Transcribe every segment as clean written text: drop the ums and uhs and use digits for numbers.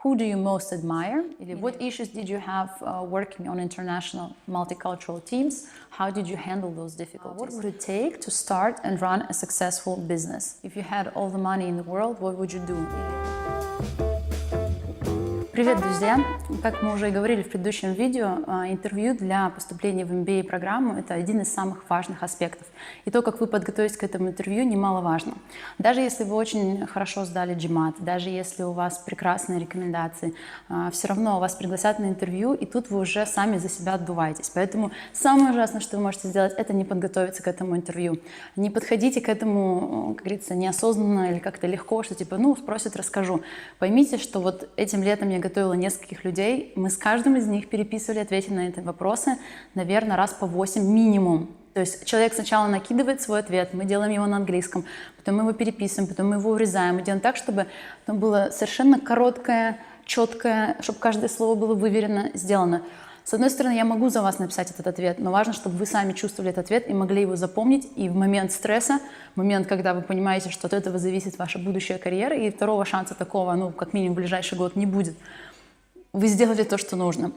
who do you most admire? Или what issues did you have working on international multicultural teams? How did you handle those difficulties? What would it take to start and run a successful business? If you had all the money in the world, what would you do? Привет, друзья! Как мы уже и говорили в предыдущем видео, интервью для поступления в MBA программу – это один из самых важных аспектов. И то, как вы подготовитесь к этому интервью, немаловажно. Даже если вы очень хорошо сдали GMAT, даже если у вас прекрасные рекомендации, все равно вас пригласят на интервью, и тут вы уже сами за себя отдуваетесь. Поэтому самое ужасное, что вы можете сделать, это не подготовиться к этому интервью. Не подходите к этому, как говорится, неосознанно или как-то легко, что типа, ну, спросят, расскажу. Поймите, что вот этим летом я готовила нескольких людей, мы с каждым из них переписывали ответы на эти вопросы, наверное, раз по 8 минимум. То есть человек сначала накидывает свой ответ, мы делаем его на английском, потом мы его переписываем, потом мы его урезаем, мы делаем так, чтобы там было совершенно короткое, четкое, чтобы каждое слово было выверено, сделано. С одной стороны, я могу за вас написать этот ответ, но важно, чтобы вы сами чувствовали этот ответ и могли его запомнить. И в момент стресса, в момент, когда вы понимаете, что от этого зависит ваша будущая карьера, и второго шанса такого, ну, как минимум в ближайший год не будет, вы сделали то, что нужно.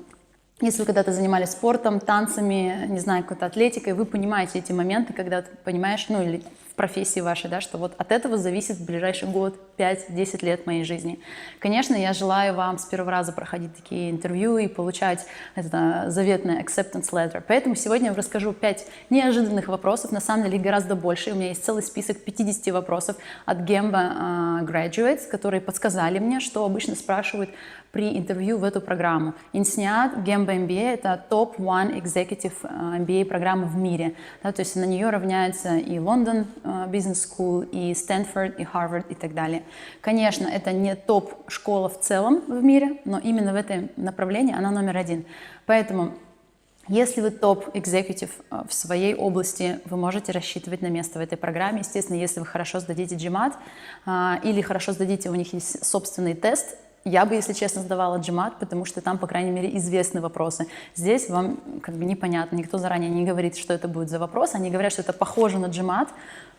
Если вы когда-то занимались спортом, танцами, не знаю, какой-то атлетикой, вы понимаете эти моменты, когда ты понимаешь, ну или в профессии вашей, да, что вот от этого зависит в ближайший год, 5-10 лет моей жизни. Конечно, я желаю вам с первого раза проходить такие интервью и получать это заветное acceptance letter. Поэтому сегодня я вам расскажу 5 неожиданных вопросов, на самом деле гораздо больше. У меня есть целый список 50 вопросов от Gemba Graduates, которые подсказали мне, что обычно спрашивают при интервью в эту программу. INSEAD Gemba MBA – это топ-1 executive MBA программа в мире. Да, то есть на нее равняются и London Business School, и Стэнфорд, и Harvard и так далее. Конечно, это не топ-школа в целом в мире, но именно в этом направлении она номер 1. Поэтому, если вы топ-экзекутив в своей области, вы можете рассчитывать на место в этой программе. Естественно, если вы хорошо сдадите GMAT или хорошо сдадите, у них есть собственный тест. Я бы, если честно, сдавала GMAT, потому что там, по крайней мере, известны вопросы. Здесь вам как бы непонятно, никто заранее не говорит, что это будет за вопрос. Они говорят, что это похоже на GMAT,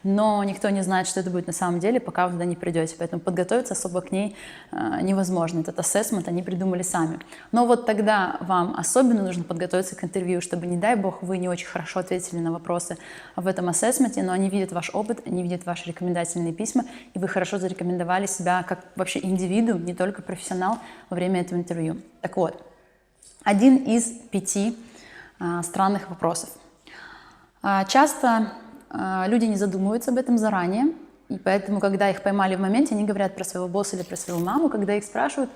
но никто не знает, что это будет на самом деле, пока вы туда не придете. Поэтому подготовиться особо к ней невозможно. Этот ассессмент они придумали сами. Но вот тогда вам особенно нужно подготовиться к интервью, чтобы, не дай бог, вы не очень хорошо ответили на вопросы в этом ассессменте, но они видят ваш опыт, они видят ваши рекомендательные письма, и вы хорошо зарекомендовали себя как вообще индивидуум, не только профессионал во время этого интервью. Так вот, один из 5 странных вопросов. Часто люди не задумываются об этом заранее, и поэтому, когда их поймали в моменте, они говорят про своего босса или про свою маму, когда их спрашивают,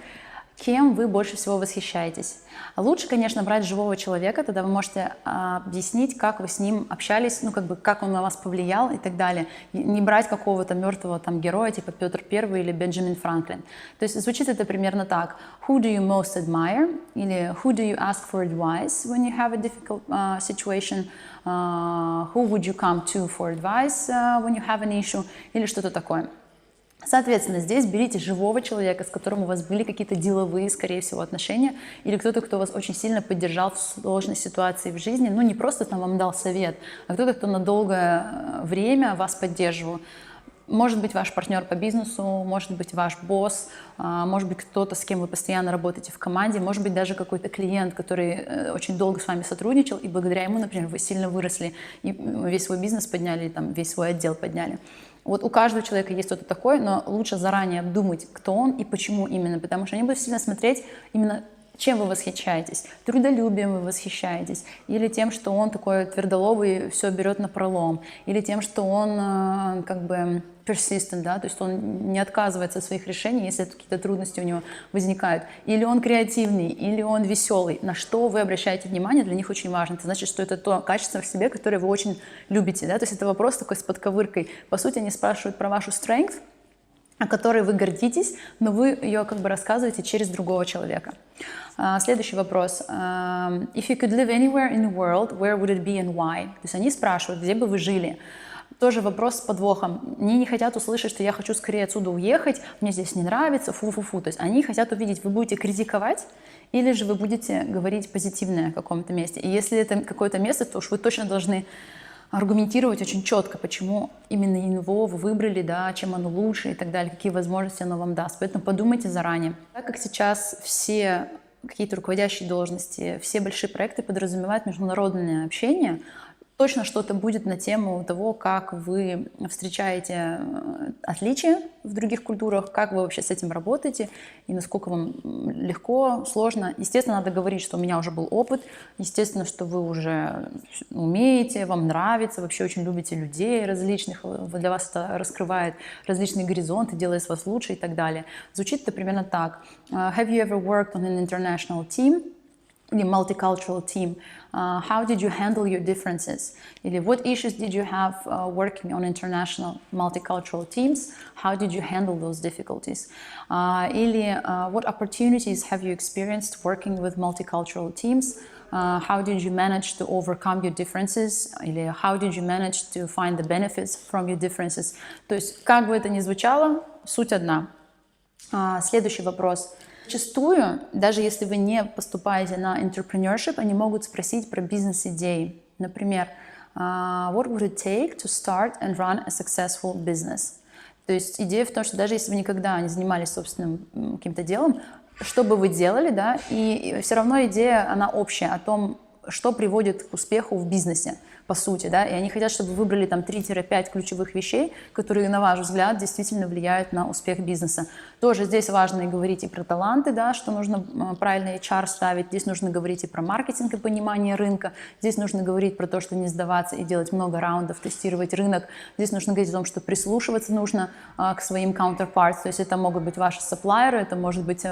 кем вы больше всего восхищаетесь. Лучше, конечно, брать живого человека, тогда вы можете объяснить, как вы с ним общались, ну, как бы, как он на вас повлиял и так далее. Не брать какого-то мертвого там героя, типа Петр I или Бенджамин Франклин. То есть звучит это примерно так. Who do you most admire? Или who do you ask for advice when you have a difficult situation? Who would you come to for advice when you have an issue? Или что-то такое. Соответственно, здесь берите живого человека, с которым у вас были какие-то деловые, скорее всего, отношения, или кто-то, кто вас очень сильно поддержал в сложной ситуации в жизни, ну не просто там вам дал совет, а кто-то, кто на долгое время вас поддерживал. Может быть, ваш партнер по бизнесу, может быть, ваш босс, может быть, кто-то, с кем вы постоянно работаете в команде, может быть, даже какой-то клиент, который очень долго с вами сотрудничал, и благодаря ему, например, вы сильно выросли, и весь свой бизнес подняли, там, весь свой отдел подняли. Вот у каждого человека есть что-то такое, но лучше заранее обдумать, кто он и почему именно, потому что они будут сильно смотреть именно, чем вы восхищаетесь. Трудолюбием вы восхищаетесь, или тем, что он такой твердолобый, все берет напролом, или тем, что он как бы persistent, да, то есть он не отказывается от своих решений, если какие-то трудности у него возникают. Или он креативный, или он веселый. На что вы обращаете внимание, для них очень важно. Это значит, что это то качество в себе, которое вы очень любите. Да? То есть это вопрос такой с подковыркой. По сути, они спрашивают про вашу strength, о которой вы гордитесь, но вы ее как бы рассказываете через другого человека. Следующий вопрос. If you could live anywhere in the world, where would it be and why? То есть они спрашивают, где бы вы жили. Тоже вопрос с подвохом. Они не хотят услышать, что я хочу скорее отсюда уехать, мне здесь не нравится, фу-фу-фу. То есть они хотят увидеть, вы будете критиковать или же вы будете говорить позитивное о каком-то месте. И если это какое-то место, то уж вы точно должны аргументировать очень четко, почему именно его вы выбрали, да, чем оно лучше и так далее, какие возможности оно вам даст. Поэтому подумайте заранее. Так как сейчас все какие-то руководящие должности, все большие проекты подразумевают международное общение, точно что-то будет на тему того, как вы встречаете отличия в других культурах, как вы вообще с этим работаете и насколько вам легко, сложно. Естественно, надо говорить, что у меня уже был опыт, естественно, что вы уже умеете, вам нравится, вообще очень любите людей различных, для вас это раскрывает различные горизонты, делает вас лучше и так далее. Звучит это примерно так. Have you ever worked on an international team? Или multicultural team. How did you handle your differences? Или what issues did you have working on international multicultural teams? How did you handle those difficulties? Или what opportunities have you experienced working with multicultural teams? How did you manage to overcome your differences? Или how did you manage to find the benefits from your differences? То есть, как бы это ни звучало, суть одна. Следующий вопрос. Зачастую, даже если вы не поступаете на entrepreneurship, они могут спросить про бизнес-идеи. Например, what would it take to start and run a successful business? То есть идея в том, что даже если вы никогда не занимались собственным каким-то делом, что бы вы делали, да, и все равно идея, она общая о том, что приводит к успеху в бизнесе, по сути, да, и они хотят, чтобы вы выбрали там 3-5 ключевых вещей, которые, на ваш взгляд, действительно влияют на успех бизнеса. Тоже здесь важно и говорить и про таланты, да, что нужно правильно HR ставить, здесь нужно говорить и про маркетинг и понимание рынка, здесь нужно говорить про то, что не сдаваться и делать много раундов, тестировать рынок, здесь нужно говорить о том, что прислушиваться нужно к своим counterparts, то есть это могут быть ваши сапплайеры, это может быть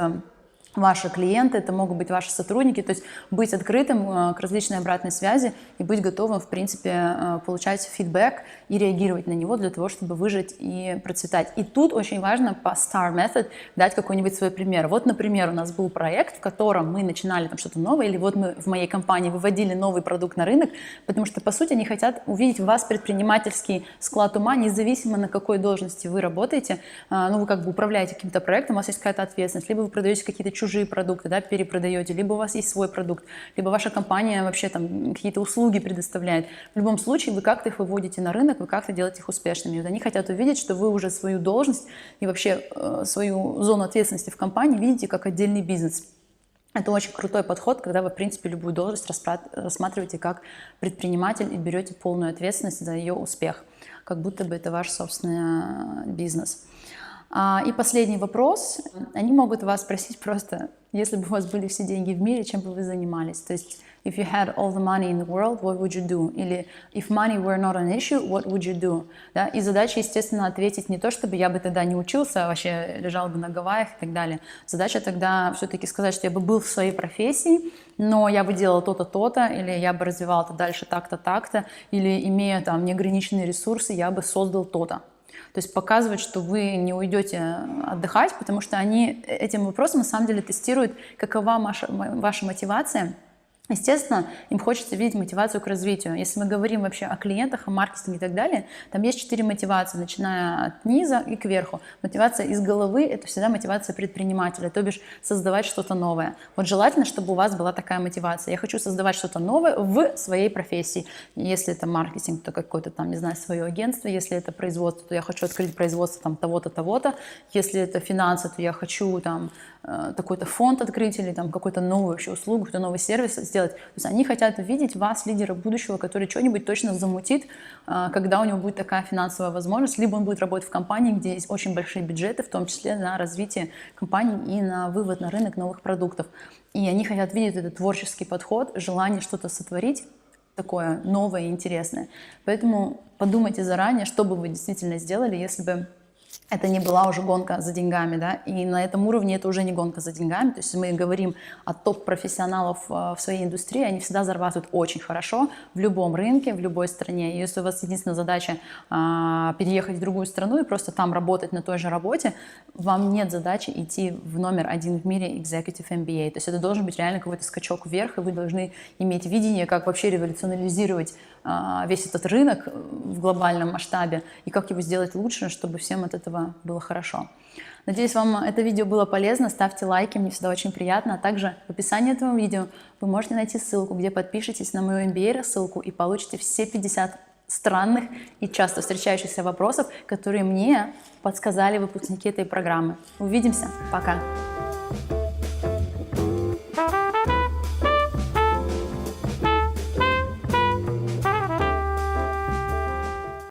ваши клиенты, это могут быть ваши сотрудники, то есть быть открытым к различной обратной связи и быть готовым, в принципе, получать фидбэк и реагировать на него для того, чтобы выжить и процветать. И тут очень важно по STAR Method дать какой-нибудь свой пример. Вот, например, у нас был проект, в котором мы начинали там что-то новое, или вот мы в моей компании выводили новый продукт на рынок, потому что, по сути, они хотят увидеть в вас предпринимательский склад ума, независимо на какой должности вы работаете, ну, вы как бы управляете каким-то проектом, у вас есть какая-то ответственность, либо вы продаете какие-то чужие продукты, да, перепродаете, либо у вас есть свой продукт, либо ваша компания вообще там какие-то услуги предоставляет. В любом случае вы как-то их выводите на рынок, вы как-то делаете их успешными. Вот они хотят увидеть, что вы уже свою должность и вообще свою зону ответственности в компании видите как отдельный бизнес. Это очень крутой подход, когда вы, в принципе, любую должность рассматриваете как предприниматель и берете полную ответственность за ее успех, как будто бы это ваш собственный бизнес. И последний вопрос. Они могут вас спросить просто, если бы у вас были все деньги в мире, чем бы вы занимались? То есть, if you had all the money in the world, what would you do? Или if money were not an issue, what would you do? Да? И задача, естественно, ответить не то, чтобы я бы тогда не учился, а вообще лежал бы на Гавайях и так далее. Задача тогда все-таки сказать, что я бы был в своей профессии, но я бы делал то-то, то-то, или я бы развивал это дальше так-то, так-то, или имея там неограниченные ресурсы, я бы создал то-то. То есть показывать, что вы не уйдете отдыхать, потому что они этим вопросом на самом деле тестируют, какова ваша мотивация. Естественно, им хочется видеть мотивацию к развитию. Если мы говорим вообще о клиентах, о маркетинге и так далее, там есть 4 мотивации, начиная от низа и кверху. Мотивация из головы – это всегда мотивация предпринимателя, то бишь создавать что-то новое. Вот желательно, чтобы у вас была такая мотивация. Я хочу создавать что-то новое в своей профессии. Если это маркетинг, то какое-то там, не знаю, свое агентство. Если это производство, то я хочу открыть производство там того-то, того-то. Если это финансы, то я хочу там такой-то фонд открыть или там какую-то новую вообще услугу, какой-то новый сервис сделать. То есть они хотят увидеть вас, лидера будущего, который что-нибудь точно замутит, когда у него будет такая финансовая возможность, либо он будет работать в компании, где есть очень большие бюджеты, в том числе на развитие компании и на вывод на рынок новых продуктов. И они хотят видеть этот творческий подход, желание что-то сотворить, такое новое и интересное. Поэтому подумайте заранее, что бы вы действительно сделали, если бы это не была уже гонка за деньгами, да, и на этом уровне это уже не гонка за деньгами, то есть мы говорим о топ-профессионалов в своей индустрии, они всегда зарабатывают очень хорошо в любом рынке, в любой стране. И если у вас единственная задача переехать в другую страну и просто там работать на той же работе, вам нет задачи идти в номер 1 в мире Executive MBA, то есть это должен быть реально какой-то скачок вверх, и вы должны иметь видение, как вообще революционализировать весь этот рынок в глобальном масштабе и как его сделать лучше, чтобы всем от этого было хорошо. Надеюсь, вам это видео было полезно. Ставьте лайки, мне всегда очень приятно. А также в описании этого видео вы можете найти ссылку, где подпишитесь на мою MBA рассылку и получите все 50 странных и часто встречающихся вопросов, которые мне подсказали выпускники этой программы. Увидимся. Пока!